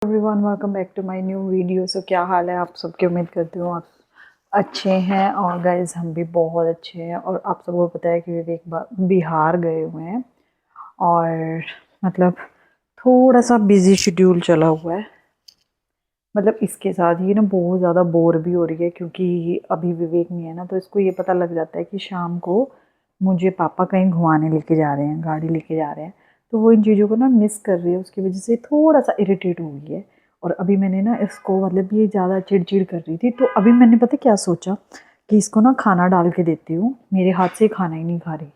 Everyone welcome back to my new video. So क्या हाल है आप सबके, उम्मीद करती हूँ आप अच्छे हैं। और गाइज हम भी बहुत अच्छे हैं। और आप सबको पता है कि विवेक बिहार गए हुए हैं और मतलब थोड़ा सा बिजी शेड्यूल चला हुआ है। मतलब इसके साथ ही ना बहुत ज़्यादा बोर भी हो रही है क्योंकि अभी विवेक नहीं है ना, तो इसको ये पता लग जाता है कि शाम को मुझे पापा कहीं घुमाने लेके जा रहे हैं, गाड़ी लेके जा रहे हैं। तो वो इन चीज़ों को ना मिस कर रही है, उसकी वजह से थोड़ा सा इरिटेट हो गई है। और अभी मैंने ना इसको मतलब ये ज़्यादा चिड़चिड़ कर रही थी, तो अभी मैंने पता क्या सोचा कि इसको ना खाना डाल के देती हूँ। मेरे हाथ से खाना ही नहीं खा रही,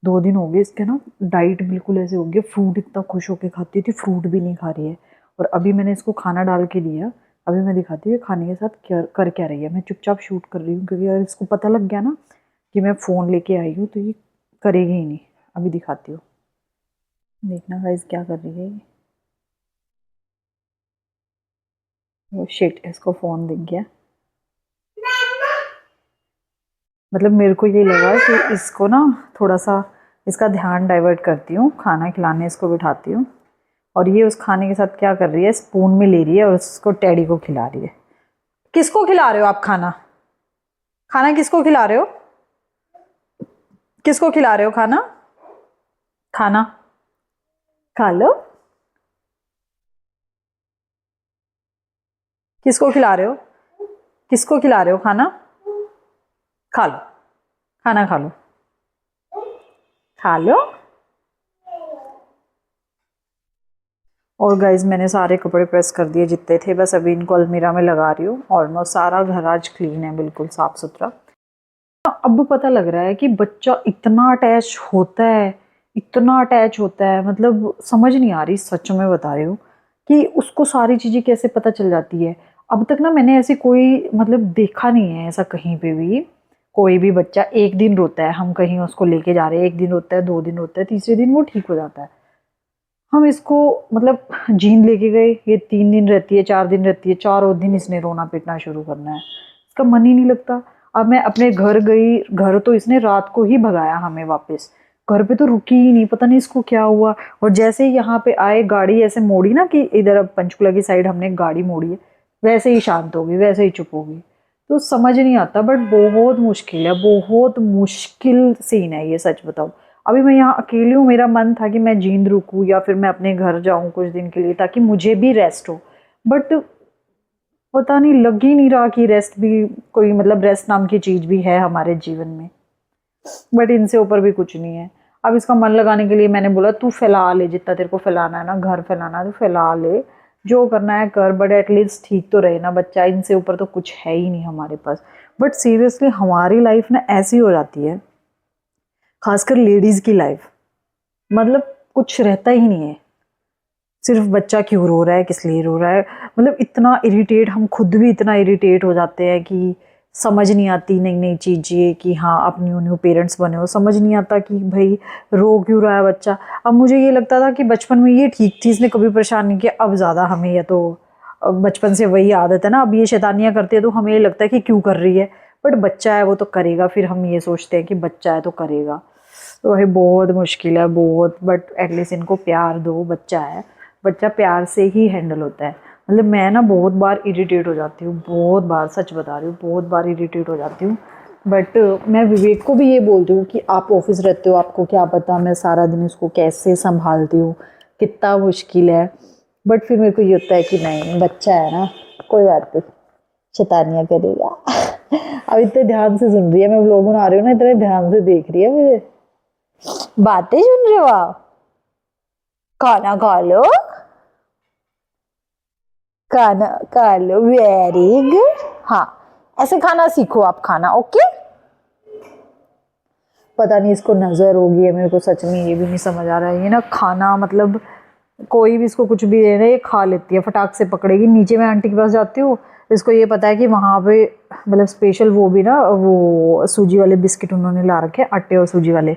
2 दिन हो गए इसके ना डाइट बिल्कुल ऐसे हो गया। फ्रूट इतना खुश होकर खाती थी, फ्रूट भी नहीं खा रही है। और अभी मैंने इसको खाना डाल के दिया। अभी मैं दिखाती हूँ खाने के साथ क्या कर क्या रही है। मैं चुपचाप शूट कर रही हूँ क्योंकि अगर इसको पता लग गया ना कि मैं फ़ोन लेके आई हूँ तो ये करेगी ही नहीं। अभी दिखाती हूँ, देखना गाइस क्या कर रही है ये। वो शिट, इसको फ़ोन दिख गया। मतलब मेरे को ये लगा कि इसको ना थोड़ा सा इसका ध्यान डाइवर्ट करती हूँ, खाना खिलाने इसको बिठाती हूँ। और ये उस खाने के साथ क्या कर रही है, स्पून में ले रही है और उसको टैडी को खिला रही है। किसको खिला रहे हो आप खाना? खाना किसको खिला रहे हो? किसको खिला रहे हो खाना? खाना खा लो। किसको खिला रहे हो? किसको खिला रहे हो खाना? खा लो, खाना खा लो, खा लो। और गाइज मैंने सारे कपड़े प्रेस कर दिए जितने थे, बस अभी इनको अलमीरा में लगा रही हूँ। ऑलमोस्ट सारा घर आज क्लीन है, बिल्कुल साफ सुथरा। अब पता लग रहा है कि बच्चा इतना अटैच होता है, इतना अटैच होता है, मतलब समझ नहीं आ रही, सच में बता रही हूँ कि उसको सारी चीज़ें कैसे पता चल जाती है। अब तक ना मैंने ऐसी कोई मतलब देखा नहीं है ऐसा कहीं पे भी। कोई भी बच्चा एक दिन रोता है, हम कहीं उसको लेके जा रहे हैं, एक दिन रोता है, 2 दिन रोता है, तीसरे दिन वो ठीक हो जाता है। हम इसको मतलब जीन लेके गए, ये 3 दिन रहती है, 4 दिन रहती है, चारों दिन इसने रोना पीटना शुरू करना है, इसका मन ही नहीं लगता। अब मैं अपने घर गई, घर तो इसने रात को ही भगाया हमें वापस। घर पे तो रुकी ही नहीं, पता नहीं इसको क्या हुआ। और जैसे ही यहाँ पे आए, गाड़ी ऐसे मोड़ी ना कि इधर अब पंचकुला की साइड हमने गाड़ी मोड़ी है, वैसे ही शांत हो गई, वैसे ही चुप हो गई। तो समझ नहीं आता, बट बहुत मुश्किल है, बहुत मुश्किल सीन है ये, सच बताओ। अभी मैं यहाँ अकेली हूँ, मेरा मन था कि मैं जींद रुकूँ या फिर मैं अपने घर जाऊँ कुछ दिन के लिए ताकि मुझे भी रेस्ट हो। बट पता नहीं, लग ही नहीं रहा कि रेस्ट भी कोई मतलब रेस्ट नाम की चीज़ भी है हमारे जीवन में। बट इनसे ऊपर भी कुछ नहीं है। अब इसका मन लगाने के लिए मैंने बोला तू फैला ले, जितना तेरे को फैलाना है ना, घर फैलाना है तो फैला ले, जो करना है कर, बट एटलीस्ट ठीक तो रहे ना बच्चा। इनसे ऊपर तो कुछ है ही नहीं हमारे पास। बट सीरियसली हमारी लाइफ ना ऐसी हो जाती है, खासकर लेडीज़ की लाइफ, मतलब कुछ रहता ही नहीं है। सिर्फ बच्चा क्यों रो रहा है, किस लिए रो रहा है, मतलब इतना इरिटेट, हम खुद भी इतना इरिटेट हो जाते हैं कि समझ नहीं आती नई नई चीज़ें कि हाँ आप न्यू न्यू पेरेंट्स बने हो, समझ नहीं आता कि भाई रो क्यों रहा है बच्चा। अब मुझे ये लगता था कि बचपन में ये ठीक थी, इसने कभी परेशान नहीं किया। अब ज़्यादा हमें या तो बचपन से वही आदत है ना, अब ये शैतानियाँ करती है तो हमें ये लगता है कि क्यों कर रही है। बट बच्चा है वो तो करेगा, फिर हम ये सोचते हैं कि बच्चा है तो करेगा। तो वही बहुत मुश्किल है, बहुत। बट एटलीस्ट इनको प्यार दो, बच्चा है, बच्चा प्यार से ही हैंडल होता है। मतलब मैं ना बहुत बार इरिटेट हो जाती हूँ, बहुत बार, सच बता रही हूँ, बहुत बार इरिटेट हो जाती हूँ। बट मैं विवेक को भी ये बोलती हूँ कि आप ऑफिस रहते हो, आपको क्या पता मैं सारा दिन इसको कैसे संभालती हूँ, कितना मुश्किल है। बट फिर मेरे को ये होता है कि नहीं, बच्चा है ना, कोई बात नहीं, शैतानियाँ करेगा। अब इतने ध्यान से सुन रही है, मैं व्लॉग बना रही हूँ ना, इतने ध्यान से देख रही है मुझे। बातें सुन रहे हो आप? खाना खा लो, खाना खा लो, वेरी गुड। हाँ, ऐसे खाना सीखो आप, खाना। ओके। पता नहीं इसको नजर होगी है, मेरे को सच में ये भी नहीं समझ आ रहा है। ये ना खाना मतलब कोई भी इसको कुछ भी दे रहा है ये खा लेती है, फटाक से पकड़ेगी। नीचे मैं आंटी के पास जाती हूँ, इसको ये पता है कि वहाँ पे मतलब स्पेशल वो भी ना, वो सूजी वाले बिस्किट उन्होंने ला रखे हैं, आटे और सूजी वाले,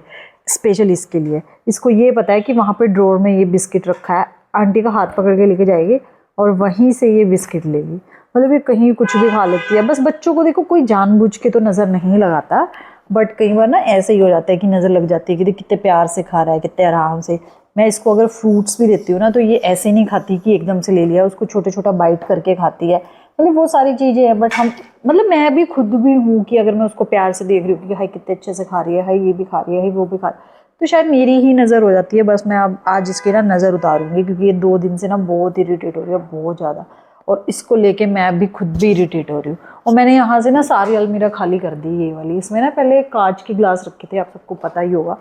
स्पेशल इसके लिए। इसको ये पता है कि वहाँ पे ड्रॉर में ये बिस्किट रखा है, आंटी का हाथ पकड़ के लेके जाएगी और वहीं से ये बिस्किट लेगी। मतलब ये कहीं कुछ भी खा लेती है। बस बच्चों को देखो कोई जानबूझ के तो नज़र नहीं लगाता, बट कई बार ना ऐसे ही हो जाता है कि नज़र लग जाती है कि कितने प्यार से खा रहा है, कितने आराम से। मैं इसको अगर फ्रूट्स भी देती हूँ ना तो ये ऐसे नहीं खाती कि एकदम से ले लिया, उसको छोटे छोटा बाइट करके खाती है। मतलब वो सारी चीज़ें हैं, बट हम मतलब मैं भी खुद भी हूँ कि अगर मैं उसको प्यार से देख रही हूँ कि हाई कितने अच्छे से खा रही है, हाई ये भी खा रही है, हाई वो भी खा रही है, तो शायद मेरी ही नज़र हो जाती है। बस मैं अब आज इसकी ना नज़र उतारूंगी, क्योंकि ये 2 दिन से ना बहुत इरिटेट हो रही है, बहुत ज़्यादा। और इसको लेके मैं भी खुद भी इरिटेट हो रही हूँ। और मैंने यहाँ से ना सारी अलमीरा खाली कर दी ये वाली। इसमें ना पहले कांच के ग्लास रखे थे, आप सबको पता ही होगा,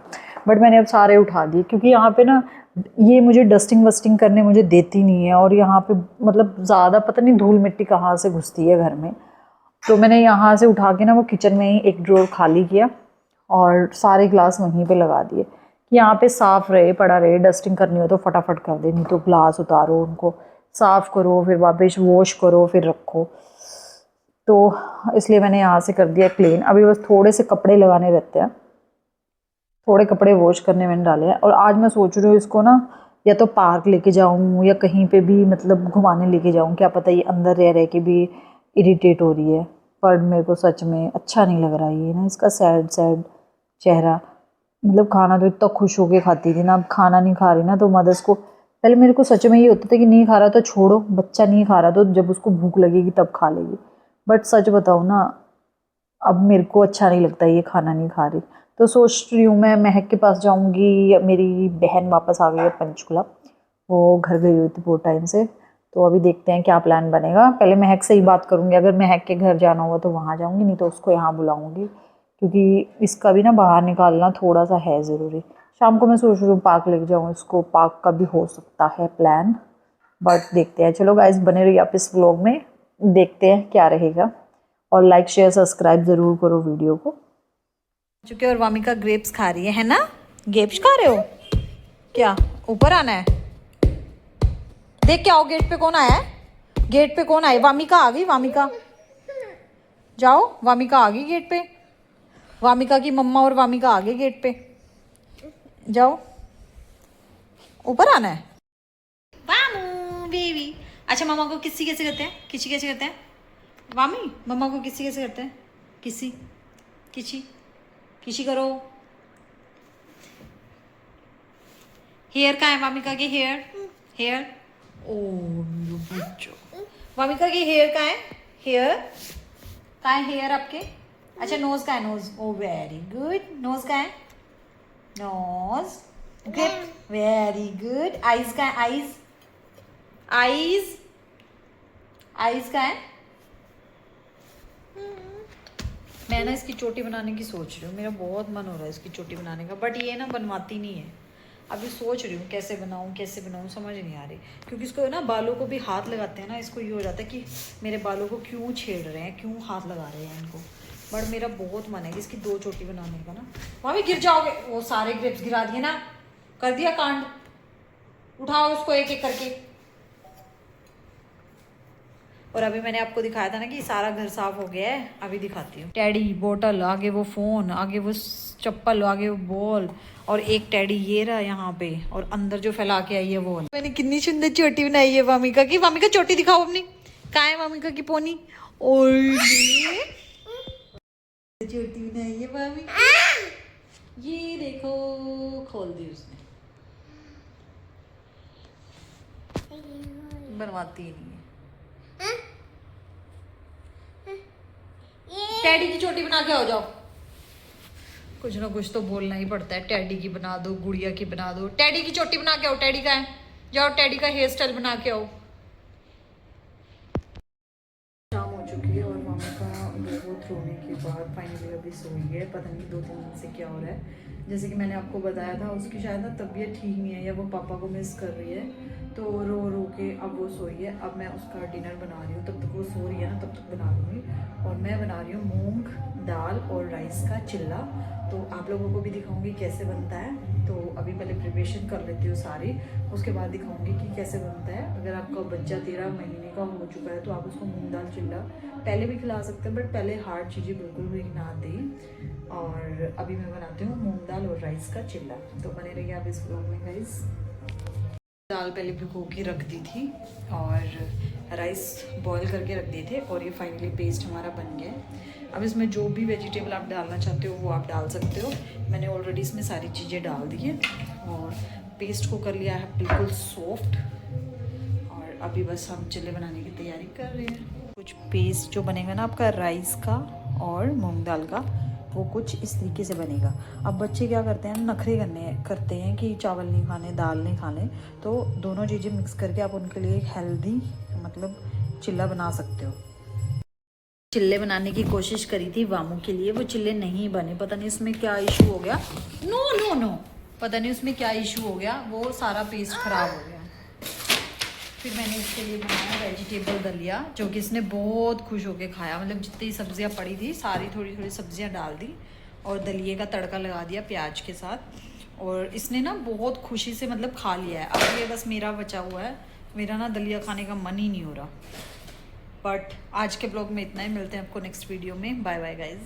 बट मैंने अब सारे उठा दिए, क्योंकि यहाँ पे ना ये मुझे डस्टिंग वस्टिंग करने मुझे देती नहीं है। और यहाँ पे मतलब ज़्यादा पता नहीं धूल मिट्टी कहाँ से घुसती है घर में। तो मैंने यहाँ से उठा के ना वो किचन में ही एक ड्रॉर खाली किया और सारे ग्लास वहीं पे लगा दिए कि यहाँ पे साफ़ रहे, पड़ा रहे। डस्टिंग करनी हो तो फटाफट कर दे, नहीं तो ग्लास उतारो, उनको साफ़ करो, फिर वापस वॉश करो, फिर रखो। तो इसलिए मैंने यहाँ से कर दिया क्लीन। अभी बस थोड़े से कपड़े लगाने रहते हैं, थोड़े कपड़े वॉश करने मैंने डाले हैं। और आज मैं सोच रही हूँ इसको ना या तो पार्क लेके जाऊँ या कहीं पे भी मतलब घुमाने लेके जाऊँ, क्या पता ये अंदर रह के भी इरिटेट हो रही है। पर मेरे को सच में अच्छा नहीं लग रहा ये ना, इसका सैड सैड चेहरा। मतलब खाना तो इतना खुश होके खाती थी ना, अब खाना नहीं खा रही ना तो मदर्स को, पहले मेरे को सच में ये होता था कि नहीं खा रहा तो छोड़ो, बच्चा नहीं खा रहा तो जब उसको भूख लगेगी तब खा लेगी। बट सच बताऊँ ना, अब मेरे को अच्छा नहीं लगता ये खाना नहीं खा रही। तो सोच रही हूँ मैं महक के पास जाऊँगी। मेरी बहन वापस आ गई है पंचकुला, वो घर गई हुई थी बहुत टाइम से। तो अभी देखते हैं क्या प्लान बनेगा। पहले महक से ही बात करूँगी, अगर महक के घर जाना होगा तो वहाँ जाऊँगी, नहीं तो उसको यहाँ बुलाऊँगी, क्योंकि इसका भी ना बाहर निकालना थोड़ा सा है ज़रूरी। शाम को मैं सोच रही हूँ पार्क लेके जाऊँ इसको, पार्क का भी हो सकता है प्लान, बट देखते हैं। चलो गाइस, बने रहिए आप इस व्लॉग में, देखते हैं क्या रहेगा। और लाइक शेयर सब्सक्राइब ज़रूर करो वीडियो को। चुके और वामिका ग्रेप्स खा रही है ना? ग्रेप्स खा रहे हो क्या? ऊपर आना है, देख के आओ गेट पे कौन आया है। गेट पे कौन आई? वामिका आ गई। वामिका जाओ, वामिका आ गई गेट पे। वामिका की मम्मा और वामिका आ गई गेट पे, जाओ ऊपर आना है। वामू बेबी। अच्छा मम्मा को किसी कैसे करते हैं? किसी कैसे करते हैं? वामी मम्मा को किसी कैसे करते हैं? किसी किसी किसी करो। हेयर कहाँ है वामिका के? हेयर हेयर ओ बच्चो, वामिका की हेयर कहाँ है? हेयर कहाँ है? हेयर आपके? अच्छा नोज कहाँ है? Nose, oh very good. Nose कहाँ है? Nose good, very good. Eyes कहाँ है? आईज आईज आईज कहाँ है? मैं ना इसकी चोटी बनाने की सोच रही हूँ, मेरा बहुत मन हो रहा है इसकी चोटी बनाने का, बट ये ना बनवाती नहीं है। अभी सोच रही हूँ कैसे बनाऊँ समझ नहीं आ रही, क्योंकि इसको ना बालों को भी हाथ लगाते हैं ना, इसको ये हो जाता है कि मेरे बालों को क्यों छेड़ रहे हैं, क्यों हाथ लगा रहे हैं इनको। बट मेरा बहुत मन है कि इसकी 2 चोटी बनाने का ना। वहाँ भी गिर जाओगे, वो सारे ग्रेप्स गिरा दिए ना, कर दिया कांड। उठाओ उसको एक एक करके। और अभी मैंने आपको दिखाया था ना कि सारा घर साफ हो गया है, अभी दिखाती हूँ। टेडी, बोतल, आगे वो फ़ोन, आगे वो चप्पल, आगे वो बॉल, और एक टेडी ये रहा यहाँ पे, और अंदर जो फैला के आई है वो। मैंने कितनी सुंदर चोटी बनाई है वामिका की। वामिका चोटी दिखाओ अपनी, कहाँ है वामिका की पोनी? और चोटी बनाई है वामिका, ये देखो, खोल दी उसने, बनवाती ही नहीं है। टेडी की चोटी बना के आओ, जाओ। कुछ ना कुछ तो बोलना ही पड़ता है, टेडी की बना दो, गुड़िया की बना दो। टेडी की चोटी बना के आओ, टेडी का है, जाओ टेडी का हेयर स्टाइल बना के आओ। शाम हो चुकी है और मामा का बहुत रोने के बाद फाइनली अभी सोई है। पता नहीं 2-3 दिन से क्या हो रहा है। जैसे कि मैंने आपको बताया था, उसकी शायद ना तबीयत ठीक नहीं है, या वो पापा को मिस कर रही है, तो रो रो के अब वो सोई है। अब मैं उसका डिनर बना रही हूँ, तब तक वो सो रही है ना, तब तक बना लूँगी। और मैं बना रही हूँ मूंग दाल और राइस का चिल्ला, तो आप लोगों को भी दिखाऊंगी कैसे बनता है। तो अभी पहले प्रिपरेशन कर लेती हूँ सारी, उसके बाद दिखाऊंगी कि कैसे बनता है। अगर आपका बच्चा 13 महीने का हो चुका है तो आप उसको मूंग दाल चिल्ला पहले भी खिला सकते हैं, बट पहले हार्ड चीज़ें बिल्कुल भी ना दें। और अभी मैं बनाती हूँ मूंग दाल और राइस का चिल्ला, तो बने रहिए आप इस व्लॉग में गाइस। दाल पहले भिगो के रख दी थी और राइस बॉईल करके रख दिए थे, और ये फाइनली पेस्ट हमारा बन गया है। अब इसमें जो भी वेजिटेबल आप डालना चाहते हो वो आप डाल सकते हो। मैंने ऑलरेडी इसमें सारी चीज़ें डाल दी है, और पेस्ट को कर लिया है बिल्कुल सॉफ्ट, और अभी बस हम चिल्ले बनाने की तैयारी कर रहे हैं। कुछ पेस्ट जो बनेगा ना आपका राइस का और मूंग दाल का, वो कुछ इस तरीके से बनेगा। अब बच्चे क्या करते हैं, नखरे करते हैं कि चावल नहीं खाने, दाल नहीं खाने, तो दोनों चीज़ें मिक्स करके आप उनके लिए एक हेल्दी मतलब चिल्ला बना सकते हो। चिल्ले बनाने की कोशिश करी थी वामू के लिए, वो चिल्ले नहीं बने, पता नहीं उसमें क्या इशू हो गया। नो नो नो, पता नहीं उसमें क्या इशू हो गया, वो सारा पेस्ट खराब हो गया। फिर मैंने इसके लिए बनाया वेजिटेबल दलिया, जो कि इसने बहुत खुश होके खाया। मतलब जितनी सब्जियां पड़ी थी सारी थोड़ी थोड़ी सब्जियां डाल दी और दलिए का तड़का लगा दिया प्याज के साथ, और इसने ना बहुत खुशी से मतलब खा लिया है। अब ये बस मेरा बचा हुआ है, मेरा ना दलिया खाने का मन ही नहीं हो रहा। बट आज के ब्लॉग में इतना ही, मिलते हैं आपको नेक्स्ट वीडियो में। Bye bye guys.